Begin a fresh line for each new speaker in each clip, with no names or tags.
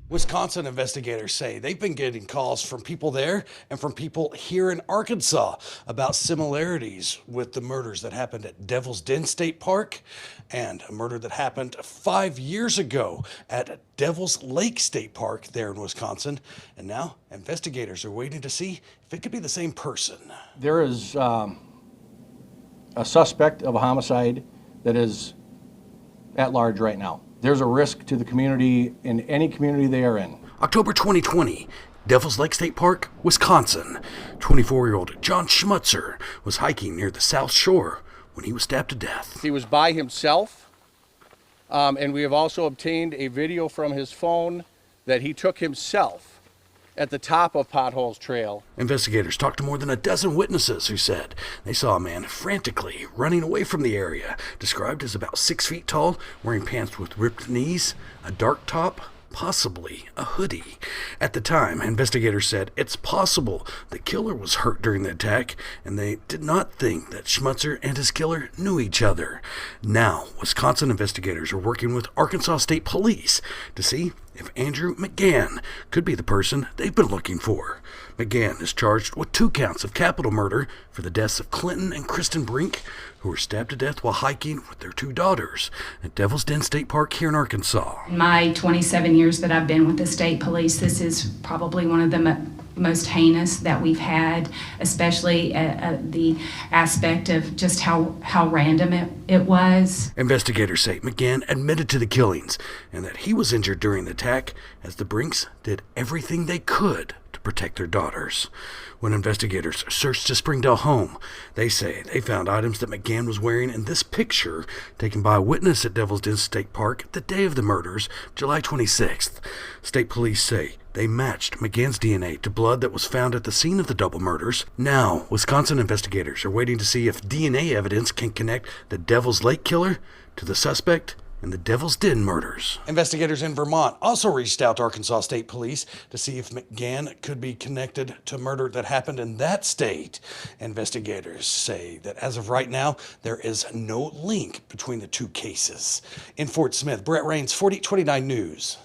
Wisconsin investigators say they've been getting calls from people there and from people here in Arkansas about similarities with the murders that happened at Devil's Den State Park and a murder that happened 5 years ago at Devil's Lake State Park there in Wisconsin. And now investigators are waiting to see if it could be the same person.
There is a suspect of a homicide that is at large right now. There's a risk to the community in any community they are in.
October 2020, Devil's Lake State Park, Wisconsin. 24-year-old John Schmutzer was hiking near the South Shore when he was stabbed to death.
He was by himself, and we have also obtained a video from his phone that he took himself at the top of Potholes Trail.
Investigators talked to more than a dozen witnesses who said they saw a man frantically running away from the area, described as about 6 feet tall, wearing pants with ripped knees, a dark top, possibly a hoodie. At the time, investigators said it's possible the killer was hurt during the attack, and they did not think that Schmutzer and his killer knew each other. Now, Wisconsin investigators are working with Arkansas State Police to see if Andrew McGann could be the person they've been looking for. McGann is charged with 2 counts of capital murder for the deaths of Clinton and Kristen Brink, who were stabbed to death while hiking with their 2 daughters at Devil's Den State Park here in Arkansas.
In my 27 years that I've been with the state police, this is probably one of the most heinous that we've had, especially the aspect of just how random it was.
Investigators say McGann admitted to the killings and that he was injured during the attack as the Brinks did everything they could to protect their daughters. When investigators searched his Springdale home, they say they found items that McGann was wearing in this picture taken by a witness at Devil's Den State Park the day of the murders, July 26th. State police say they matched McGann's DNA to blood that was found at the scene of the double murders. Now, Wisconsin investigators are waiting to see if DNA evidence can connect the Devil's Lake killer to the suspect in the Devil's Den murders. Investigators in Vermont also reached out to Arkansas State Police to see if McGann could be connected to murder that happened in that state. Investigators say that as of right now, there is no link between the 2 cases. In Fort Smith, Brett Rains, 4029 News.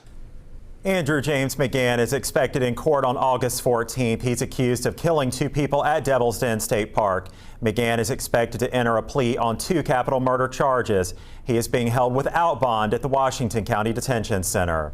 Andrew James McGann is expected in court on August 14th. He's accused of killing 2 people at Devil's Den State Park. McGann is expected to enter a plea on 2 capital murder charges. He is being held without bond at the Washington County Detention Center.